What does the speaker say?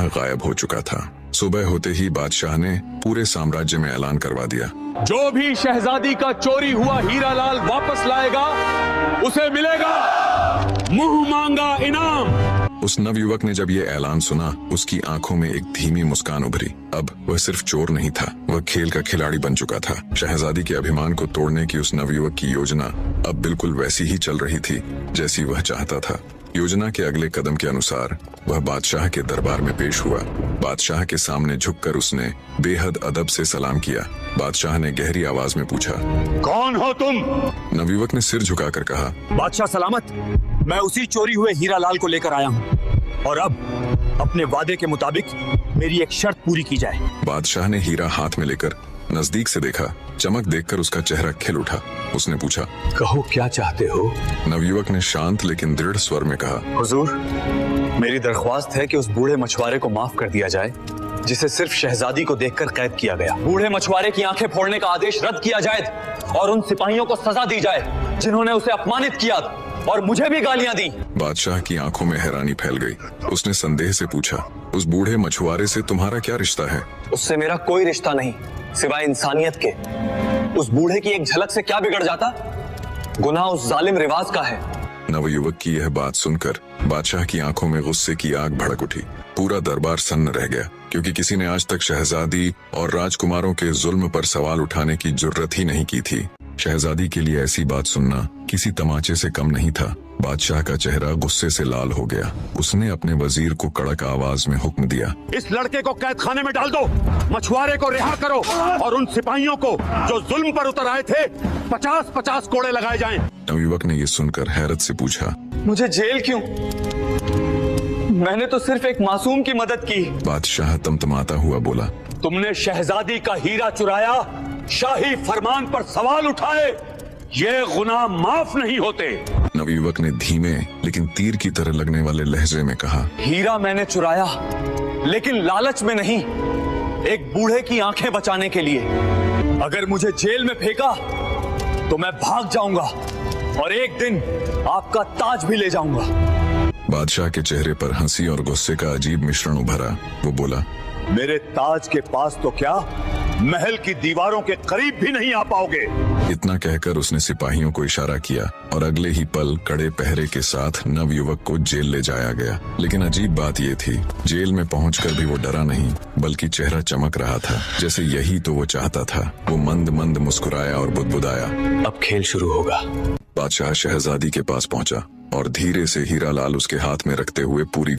गायब हो चुका था। सुबह होते ही बादशाह ने पूरे साम्राज्य में ऐलान करवा दिया, जो भी शहजादी का चोरी हुआ हीरा लाल वापस लाएगा उसे मिलेगा मुंह मांगा इनाम। उस नवयुवक ने जब ये ऐलान सुना, उसकी आंखों में एक धीमी मुस्कान उभरी। अब वह सिर्फ चोर नहीं था, वह खेल का खिलाड़ी बन चुका था। शहजादी के अभिमान को तोड़ने की उस नवयुवक की योजना अब बिल्कुल वैसी ही चल रही थी जैसी वह चाहता था। योजना के अगले कदम के अनुसार वह बादशाह के दरबार में पेश हुआ। बादशाह के सामने झुककर उसने बेहद अदब से सलाम किया। बादशाह ने गहरी आवाज में पूछा, कौन हो तुम? नवयुवक ने सिर झुकाकर कहा, बादशाह सलामत, मैं उसी चोरी हुए हीरा लाल को लेकर आया हूँ और अब अपने वादे के मुताबिक मेरी एक शर्त पूरी की जाए। बादशाह ने हीरा हाथ में लेकर नजदीक से देखा। चमक देखकर उसका चेहरा खिल उठा। उसने पूछा, कहो क्या चाहते हो? नवयुवक ने शांत लेकिन दृढ़ स्वर में कहा, हुजूर, मेरी दरख्वास्त है कि उस बूढ़े मछुआरे को माफ कर दिया जाए जिसे सिर्फ शहजादी को देखकर कैद किया गया। बूढ़े मछुआरे की आंखें फोड़ने का आदेश रद्द किया जाए और उन सिपाहियों को सजा दी जाए जिन्होंने उसे अपमानित किया और मुझे भी गालियां दी। बादशाह की आंखों में हैरानी फैल गई। उसने संदेह से पूछा, उस बूढ़े मछुआरे से तुम्हारा क्या रिश्ता है? उससे मेरा कोई रिश्ता नहीं सिवाय इंसानियत के। उस बूढ़े की एक झलक से क्या बिगड़ जाता? गुनाह उस जालिम रिवाज का है। नवयुवक की यह बात सुनकर बादशाह की आंखों में गुस्से की आग भड़क उठी। पूरा दरबार सन्न रह गया, क्योंकि किसी ने आज तक शहजादी और राजकुमारों के जुल्म पर सवाल उठाने की जुर्रत ही नहीं की थी। शहजादी के लिए ऐसी बात सुनना किसी तमाचे से कम नहीं था। बादशाह का चेहरा गुस्से से लाल हो गया। उसने अपने वजीर को कड़क आवाज में हुक्म दिया, इस लड़के को कैद खाने में डाल दो, मछुआरे को रिहा करो और उन सिपाहियों को जो जुल्म पर उतर आए थे 50-50 कोड़े लगाए जाएं। नवयुवक ने यह सुनकर हैरत से पूछा, मुझे जेल क्यों? मैंने तो सिर्फ एक मासूम की मदद की। बादशाह तमतमाता हुआ बोला, तुमने शहजादी का हीरा चुराया, शाही फरमान पर सवाल उठाए, ये गुनाह माफ नहीं होते। नवयुवक ने धीमे लेकिन तीर की तरह लगने वाले लहजे में कहा, हीरा मैंने चुराया लेकिन लालच में नहीं, एक बूढ़े की आंखें बचाने के लिए। अगर मुझे जेल में फेंका तो मैं भाग जाऊंगा और एक दिन आपका ताज भी ले जाऊंगा। बादशाह के चेहरे पर हंसी और गुस्से का अजीब मिश्रण उभरा। वो बोला, मेरे ताज के पास तो क्या, महल की दीवारों के करीब भी नहीं आ पाओगे। इतना कहकर उसने सिपाहियों को इशारा किया और अगले ही पल कड़े पहरे के साथ नवयुवक को जेल ले जाया गया। लेकिन अजीब बात यह थी, जेल में पहुंचकर भी वो डरा नहीं, बल्कि चेहरा चमक रहा था, जैसे यही तो वो चाहता था। वो मंद मंद मुस्कुराया और बुदबुदाया, अब खेल शुरू होगा। बादशाह शहजादी के पास पहुंचा और धीरे से हीरा लाल उसके हाथ में रखते हुए पूरी